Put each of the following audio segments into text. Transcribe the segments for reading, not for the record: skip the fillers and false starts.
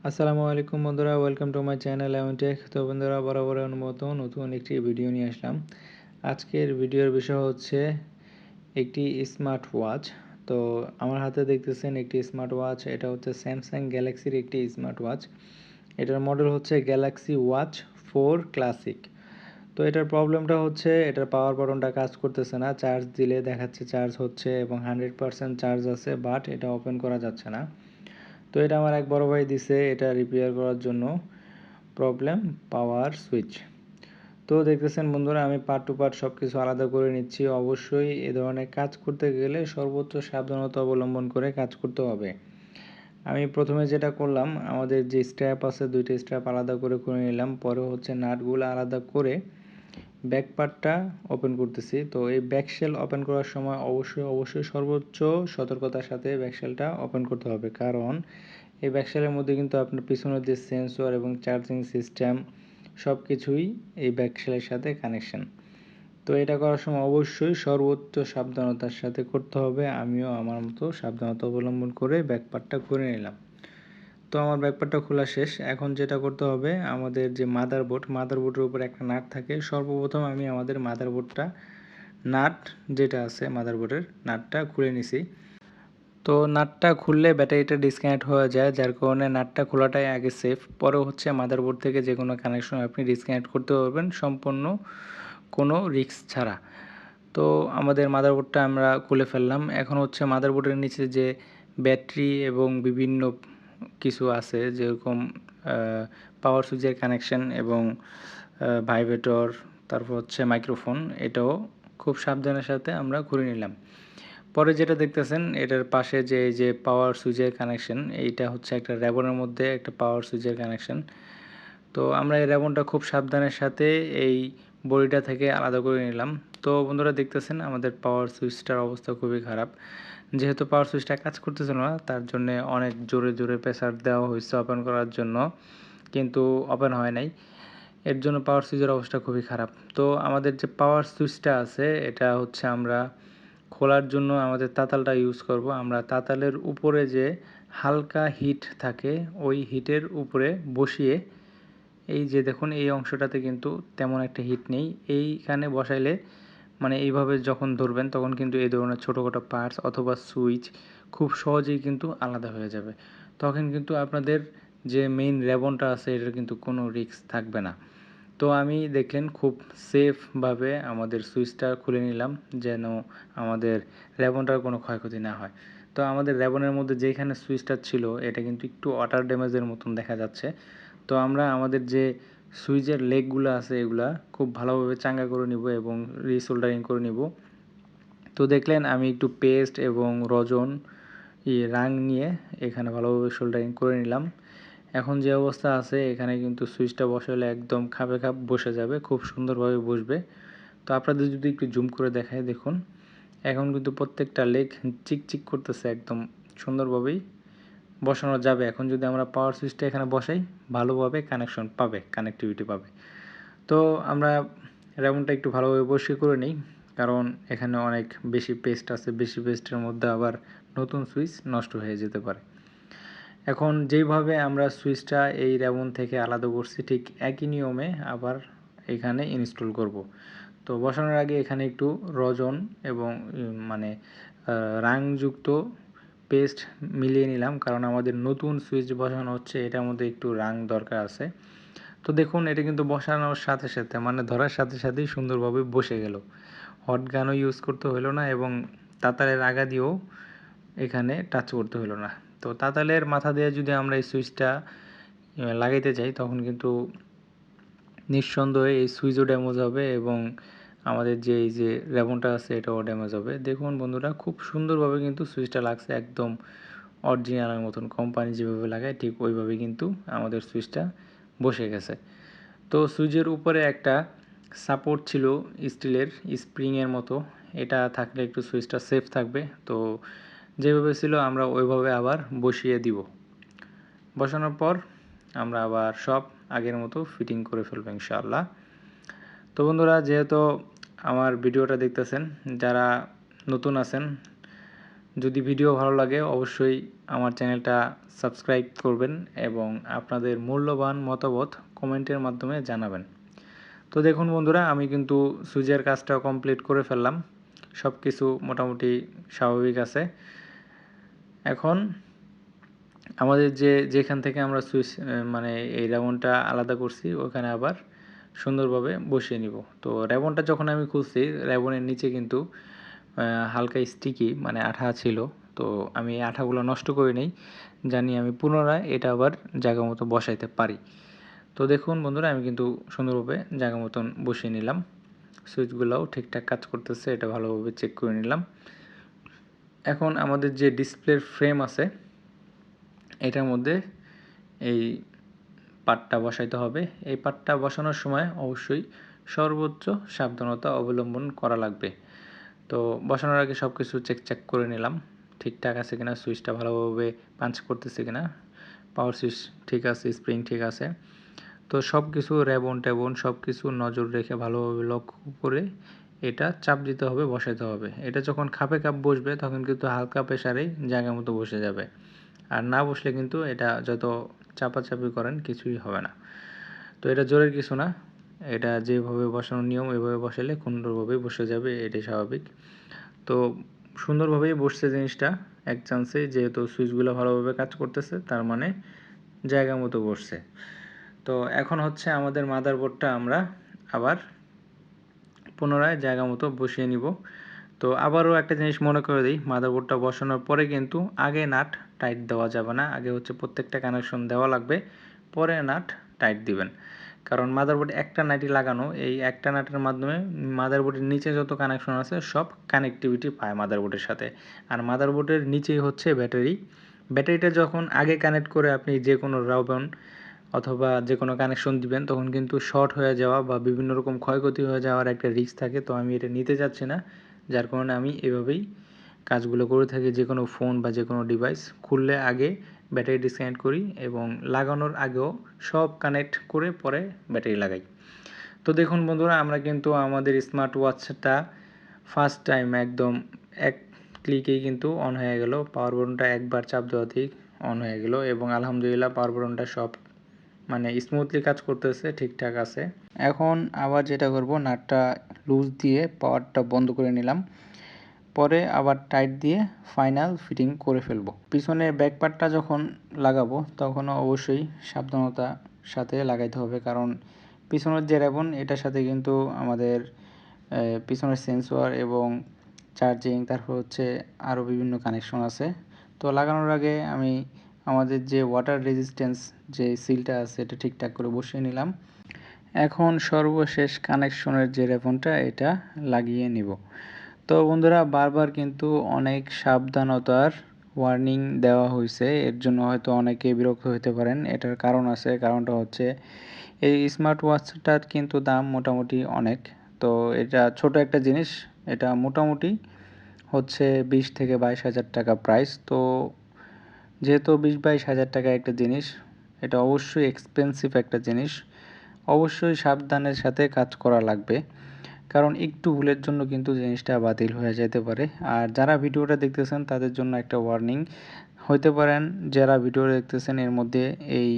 আসসালামু আলাইকুম বন্ধুরা, welcome to my channel tech. তো বন্ধুরা, বরাবরের মতো নতুন একটি ভিডিও নিয়ে আসলাম। আজকের ভিডিওর বিষয় হচ্ছে একটি স্মার্ট ওয়াচ। তো আমার হাতে দেখতেছেন একটি স্মার্ট ওয়াচ। এটা হচ্ছে স্যামসাং গ্যালাক্সির একটি স্মার্ট ওয়াচ। এটার মডেল হচ্ছে গ্যালাক্সি ওয়াচ 4 ক্লাসিক। তো এটার প্রবলেমটা হচ্ছে এটার পাওয়ার বাটনটা কাজ করতেছে না। চার্জ দিলে দেখাচ্ছে চার্জ হচ্ছে এবং 100% চার্জ আছে, বাট এটা ওপেন করা যাচ্ছে না। তো এটা আমার এক বড় ভাই দিছে এটা রিপেয়ার করার জন্য। প্রবলেম পাওয়ার সুইচ। তো দেখতেছেন বন্ধুরা, আমি পার্ট টু পার্ট সব কিছু আলাদা করে নিচ্ছি। অবশ্যই এ ধরনের কাজ করতে গেলে সর্বোচ্চ সাবধানতা অবলম্বন করে কাজ করতে হবে। আমি প্রথমে যেটা করলাম, আমাদের যে স্ট্র্যাপ আছে দুইটা স্ট্র্যাপ আলাদা করে নিলাম। পরে হচ্ছে নাটগুলো আলাদা করে ব্যাক পার্টটা ওপেন করতেছি। তো এই ব্যাক শেল ওপেন করার সময় অবশ্যই সর্বোচ্চ সতর্কতার সাথে ব্যাক শেলটা ওপেন করতে হবে, কারণ এই ব্যাক শেলের মধ্যে কিন্তু আপনার পিছনের যে সেন্সর এবং চার্জিং সিস্টেম সব কিছুই এই ব্যাক শেলের সাথে কানেকশন। তো এটা করার সময় অবশ্যই সর্বোচ্চ সাবধানতার সাথে করতে হবে। আমিও আমার মতো সাবধানতা অবলম্বন করে ব্যাক পার্টটা করে নিলাম। তো আমার ব্যাকপার্টটা খোলা শেষ। এখন যেটা করতে হবে, আমাদের যে মাদারবোর্ডের উপরে একটা নাট থাকে। সর্বপ্রথম আমি আমাদের মাদারবোর্ডটা নাট যেটা আছে মাদারবোর্ডের নাটটা খুলে নিছি। তো নাটটা খুললে ব্যাটারিটা ডিসকানেক্ট হয়ে যায়, যার কারণে নাটটা খোলাটাই আগে সেফ। পরে হচ্ছে মাদারবোর্ড থেকে যে কোনো কানেকশন আপনি ডিসকানেক্ট করতে পারবেন সম্পূর্ণ কোনো রিস্ক ছাড়া। তো আমাদের মাদারবোর্ডটা আমরা খুলে ফেললাম। এখন হচ্ছে মাদারবোর্ডের নিচে যে ব্যাটারি এবং বিভিন্ন কিছু আছে, যেরকম পাওয়ার সুইচের কানেকশন এবং ভাইব্রেটর, তারপর হচ্ছে মাইক্রোফোন, এটাও খুব সাবধানের সাথে আমরা খুলে নিলাম। পরে যেটা দেখতেছেন এটার পাশে যে এই যে পাওয়ার সুইচের কানেকশন, এইটা হচ্ছে একটা র্যাবনের মধ্যে একটা পাওয়ার সুইচের কানেকশন। তো আমরা এই র্যাবনটা খুব সাবধানের সাথে এই বডিটা থেকে আলাদা করে নিলাম। তো বন্ধুরা দেখতেছেন আমাদের পাওয়ার সুইচটার অবস্থা খুবই খারাপ। যেহেতু পাওয়ার সুইচটা কাজ করতেছিল না, তার জন্য অনেক জোরে জোরে প্রেসার দেওয়া হয়েছে ওপেন করার জন্য, কিন্তু ওপেন হয় নাই। এর জন্য পাওয়ার সুইচের অবস্থা খুবই খারাপ। তো আমাদের যে পাওয়ার সুইচটা আছে এটা হচ্ছে আমরা খোলার জন্য আমাদের তাতালটা ইউজ করব। আমরা তাতালের উপরে যে হালকা হিট থাকে ওই হিটের উপরে বসিয়ে, এই যে দেখুন এই অংশটাতে কিন্তু তেমন একটা হিট নেই। এইখানে বসাইলে মানে এইভাবে যখন ধরবেন তখন কিন্তু এই ধরনের ছোটোখাটো পার্টস অথবা সুইচ খুব সহজেই কিন্তু আলাদা হয়ে যাবে। তখন কিন্তু আপনাদের যে মেইন র্যাবনটা আছে এটার কিন্তু কোনো রিস্ক থাকবে না। তো আমি দেখলেন খুব সেফভাবে আমাদের সুইচটা খুলে নিলাম, যেন আমাদের র্যাবনটার কোনো ক্ষয়ক্ষতি না হয়। তো আমাদের র্যাবনের মধ্যে যেখানে সুইচটা ছিল এটা কিন্তু একটু ওয়াটার ড্যামেজের মতন দেখা যাচ্ছে। তো আমরা আমাদের যে সুইচের লেগগুলো আছে এগুলা খুব ভালোভাবে চাঙ্গা করে নিব এবং রিসোল্ডারিং করে নিব। তো দেখলেন আমি একটু পেস্ট এবং রজন রাং নিয়ে এখানে ভালোভাবে সোল্ডারিং করে নিলাম। এখন যে অবস্থা আছে এখানে কিন্তু সুইচটা বসালে একদম খাপে খাপ বসে যাবে, খুব সুন্দরভাবে বসবে। তো আপনাদের যদি একটু জুম করে দেখায় দেখুন, এখন কিন্তু প্রত্যেকটা লেগ চিকচিক করতেছে, একদম সুন্দরভাবেই বসানো যাবে। এখন যদি আমরা পাওয়ার সুইচটা এখানে বসাই ভালোভাবে কানেকশন পাবে, কানেক্টিভিটি পাবে। তো আমরা র্যামনটা একটু ভালোভাবে পরিষ্কার করে নিই, কারণ এখানে অনেক বেশি পেস্ট আছে, বেশি পেস্টের মধ্যে আবার নতুন সুইচ নষ্ট হয়ে যেতে পারে। এখন যেইভাবে আমরা সুইচটা এই র্যাবন থেকে আলাদা করছি ঠিক একই নিয়মে আবার এখানে ইনস্টল করব। তো বসানোর আগে এখানে একটু রজন এবং মানে রাংযুক্ত পেস্ট মিলিয়ে নিলাম, কারণ আমাদের নতুন সুইচ বসানো হচ্ছে, এটার মধ্যে একটু রাং দরকার আছে। তো দেখুন এটা কিন্তু বসানোর সাথে সাথে মানে ধরার সাথে সাথেই সুন্দরভাবে বসে গেল। হট গানও ইউজ করতে হলো না এবং তাতারের আগা দিয়েও এখানে টাচ করতে হলো না। তো তাতালের মাথা দিয়ে যদি আমরা এই সুইচটা লাগাইতে যাই তখন কিন্তু নিঃসন্দেহে এই সুইচও ড্যামেজ হবে এবং আমাদের যে এই যে র্যাবনটা আছে এটাও ড্যামেজ হবে। দেখুন বন্ধুরা খুব সুন্দরভাবে কিন্তু সুইচটা লাগছে, একদম অরিজিনালের মতন কোম্পানি যেভাবে লাগায় ঠিক ওইভাবে কিন্তু আমাদের সুইচটা বসে গেছে। তো সুইচের উপরে একটা সাপোর্ট ছিল স্টিলের স্প্রিংয়ের মতো, এটা থাকলে একটু সুইচটা সেফ থাকবে। তো যেভাবে ছিল আমরা ওইভাবে আবার বসিয়ে দিব। বসানোর পর আমরা আবার সব আগের মতো ফিটিং করে ফেলবো ইনশাআল্লাহ। তো বন্ধুরা যেহেতু আমার ভিডিওটা দেখতেছেন, যারা নতুন আছেন যদি ভিডিও ভালো লাগে অবশ্যই আমার চ্যানেলটা সাবস্ক্রাইব করবেন এবং আপনাদের মূল্যবান মতামত কমেন্টের মাধ্যমে জানাবেন। তো দেখুন বন্ধুরা, আমি কিন্তু সুইচের কাজটা কমপ্লিট করে ফেললাম। সব কিছু মোটামুটি স্বাভাবিক আছে। এখন আমাদের যেখান থেকে আমরা সুইচ মানে এই রেবনটা আলাদা করছি ওখানে আবার সুন্দরভাবে বসিয়ে নিব। তো রেবনটা যখন আমি খুলছি, রেবনের নিচে কিন্তু হালকা স্টিকি মানে আঠা ছিল। তো আমি এই আঠাগুলো নষ্ট করে নেই, জানি আমি পুনরায় এটা আবার জায়গা মতো বসাইতে পারি। তো দেখুন বন্ধুরা, আমি কিন্তু সুন্দরভাবে জায়গা মতন বসিয়ে নিলাম। সুইচগুলোও ঠিকঠাক কাজ করতেছে, এটা ভালোভাবে চেক করে নিলাম। এখন আমাদের যে ডিসপ্লের ফ্রেম আছে এটার মধ্যে এই পার্টটা বসাইতে হবে। এই পার্টটা বসানোর সময় অবশ্যই সর্বোচ্চ সাবধানতা অবলম্বন করা লাগবে। তো বসানোর আগে সব কিছু চেক করে নিলাম, ঠিকঠাক আছে কিনা, সুইচটা ভালোভাবে পাঞ্চ করতেছে কিনা, পাওয়ার সুইচ ঠিক আছে, স্প্রিং ঠিক আছে। তো সব কিছু রেবন টেবন সব কিছু নজর রেখে ভালোভাবে লক্ষ্য করে এটা চাপ দিতে হবে, বসাইতে হবে। এটা যখন খাপে খাপ বসবে তখন কিন্তু হালকা প্রেসারেই জায়গা মতো বসে যাবে, আর না বসলে কিন্তু এটা যত চাপাচাপি করেন কিছুই হবে না। তো এটা জোরের কিছু না, এটা যেভাবে বসানোর নিয়ম এভাবে বসালে সুন্দরভাবেই বসে যাবে, এটাই স্বাভাবিক। তো সুন্দরভাবেই বসছে জিনিসটা এক চান্সে, যেহেতু সুইচগুলো ভালোভাবে কাজ করতেছে তার মানে জায়গা মতো বসছে। তো এখন হচ্ছে আমাদের মাদারবোর্ডটা আমরা আবার পুনরায় জায়গা মতো বসিয়ে নিব। তো আবারও একটা জিনিস মনে করে দিই, মাদারবোর্ডটা বসানোর পরে কিন্তু আগে নাট টাইট দেওয়া যাবে না। আগে হচ্ছে প্রত্যেকটা কানেকশন দেওয়া লাগবে, পরে নাট টাইট দিবেন। কারণ মাদারবোর্ডে একটা নাটই লাগানো, এই একটা নাটের মাধ্যমে মাদারবোর্ডের নিচে যত কানেকশন আছে সব কানেক্টিভিটি পায় মাদারবোর্ডের সাথে। আর মাদারবোর্ডের নিচেই হচ্ছে ব্যাটারি। ব্যাটারিটা যখন আগে কানেক্ট করে আপনি যে কোনো রাউটার অথবা যে কোনো কানেকশন দিবেন তখন কিন্তু শর্ট হয়ে যাওয়া বা বিভিন্ন রকম ক্ষয়ক্ষতি হয়ে যাওয়ার একটা রিস্ক থাকে। তো আমি এটা নিতে যাচ্ছি না, যার কারণে আমি এভাবেই কাজগুলো করে থাকি। যে কোনো ফোন বা যে কোনো ডিভাইস খুললে আগে ব্যাটারি ডিসকানেক্ট করি এবং লাগানোর আগেও সব কানেক্ট করে পরে ব্যাটারি লাগাই। তো দেখুন বন্ধুরা, আমরা কিন্তু আমাদের স্মার্ট ওয়াচটা ফার্স্ট টাইম একদম এক ক্লিকেই কিন্তু অন হয়ে গেল। পাওয়ার বাটনটা একবার চাপ দেওয়াতেই অন হয়ে গেল এবং আলহামদুলিল্লাহ পাওয়ার বাটনটা সব মানে স্মুথলি কাজ করতেছে, ঠিকঠাক আছে। এখন আবার যেটা করব, নাটটা লুজ দিয়ে পাওয়ারটা বন্ধ করে নিলাম, পরে আবার টাইট দিয়ে ফাইনাল ফিটিং করে ফেলবো। পিছনের ব্যাক পার্টটা যখন লাগাবো তখনও অবশ্যই সাবধানতার সাথে লাগাইতে হবে, কারণ পিছনের যে রেবন এটার সাথে কিন্তু আমাদের পিছনের সেন্সর এবং চার্জিং, তারপর হচ্ছে আরও বিভিন্ন কানেকশন আছে। তো লাগানোর আগে আমি আমাদের যে ওয়াটার রেজিস্ট্যান্স যে সিলটা আছে এটা ঠিকঠাক করে বসিয়ে নিলাম। এখন সর্বশেষ কানেকশনের যে রেবনটা এটা লাগিয়ে নিব। তো বন্ধুরা, বারবার কিন্তু অনেক সাবধানতার ওয়ার্নিং দেওয়া হয়েছে, এর জন্য হয়তো অনেকে বিরক্ত হতে পারেন। এটার কারণ আছে, কারণটা হচ্ছে এই স্মার্ট ওয়াচটার কিন্তু দাম মোটামুটি অনেক। তো এটা ছোট একটা জিনিস, এটা মোটামুটি হচ্ছে 20 থেকে 22 হাজার টাকা প্রাইস। তো যেহেতু 20-22 হাজার টাকা একটা জিনিস, এটা অবশ্যই এক্সপেন্সিভ একটা জিনিস, অবশ্যই সাবধানের সাথে কাজ করা লাগবে, কারণ একটু ভুলের জন্য কিন্তু জিনিসটা বাতিল হয়ে যেতে পারে। আর যারা ভিডিওটা দেখতেছেন তাদের জন্য একটা ওয়ার্নিং হইতে পারেন, যারা ভিডিও দেখতেছেন এর মধ্যে এই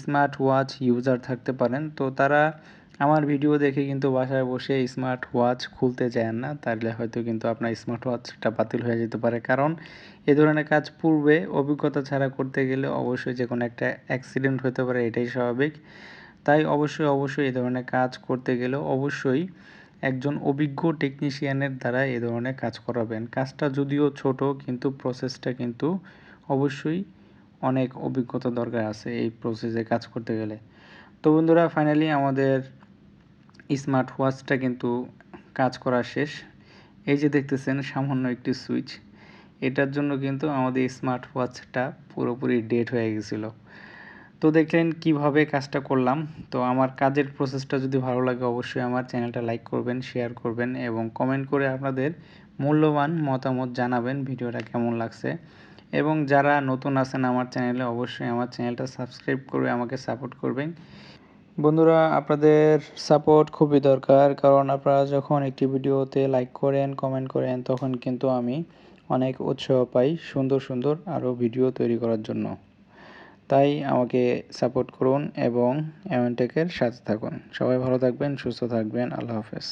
স্মার্ট ওয়াচ ইউজার থাকতে পারেন, তো তারা আমার ভিডিও দেখে কিন্তু বাসায় বসে স্মার্ট ওয়াচ খুলতে চান না, তাহলে হয়তো কিন্তু আপনার স্মার্ট ওয়াচটা বাতিল হয়ে যেতে পারে। কারণ এ ধরনের কাজ পূর্বে অভিজ্ঞতা ছাড়া করতে গেলে অবশ্যই যে কোনো একটা অ্যাক্সিডেন্ট হতে পারে, এটাই স্বাভাবিক। তাই অবশ্যই এই ধরনের কাজ করতে গেলে অবশ্যই একজন অভিজ্ঞ টেকনিশিয়ানের দ্বারা এ ধরনের কাজ করাবেন। কাজটা যদিও ছোট কিন্তু প্রসেসটা কিন্তু অবশ্যই অনেক অভিজ্ঞতা দরকার আছে এই প্রসেসে কাজ করতে গেলে। তো বন্ধুরা, ফাইনালি আমাদের স্মার্ট ওয়াচটা কিন্তু কাজ করা শেষ। এই যে দেখতেছেন সামান্য একটি সুইচ, এটার জন্য কিন্তু আমাদের স্মার্ট ওয়াচটা পুরোপুরি ডেড হয়ে গেছিলো। তো দেখলেন কিভাবে কাজটা করলাম। তো আমার কাজের প্রসেসটা যদি ভালো লাগে অবশ্যই আমার চ্যানেলটা লাইক করবেন, শেয়ার করবেন এবং কমেন্ট করে আপনাদের মূল্যবান মতামত জানাবেন ভিডিওটা কেমন লাগছে। এবং যারা নতুন আছেন আমার চ্যানেলে অবশ্যই আমার চ্যানেলটা সাবস্ক্রাইব করে আমাকে সাপোর্ট করবেন। বন্ধুরা, আপনাদের সাপোর্ট খুবই দরকার, কারণ আপনারা যখন একটি ভিডিওতে লাইক করেন, কমেন্ট করেন তখন কিন্তু আমি অনেক উৎসাহ পাই সুন্দর সুন্দর আরও ভিডিও তৈরি করার জন্য। তাই আমাকে সাপোর্ট করুন এবং এমনটেকের সাথে থাকুন। সবাই ভালো থাকবেন, সুস্থ থাকবেন। আল্লাহ হাফেজ।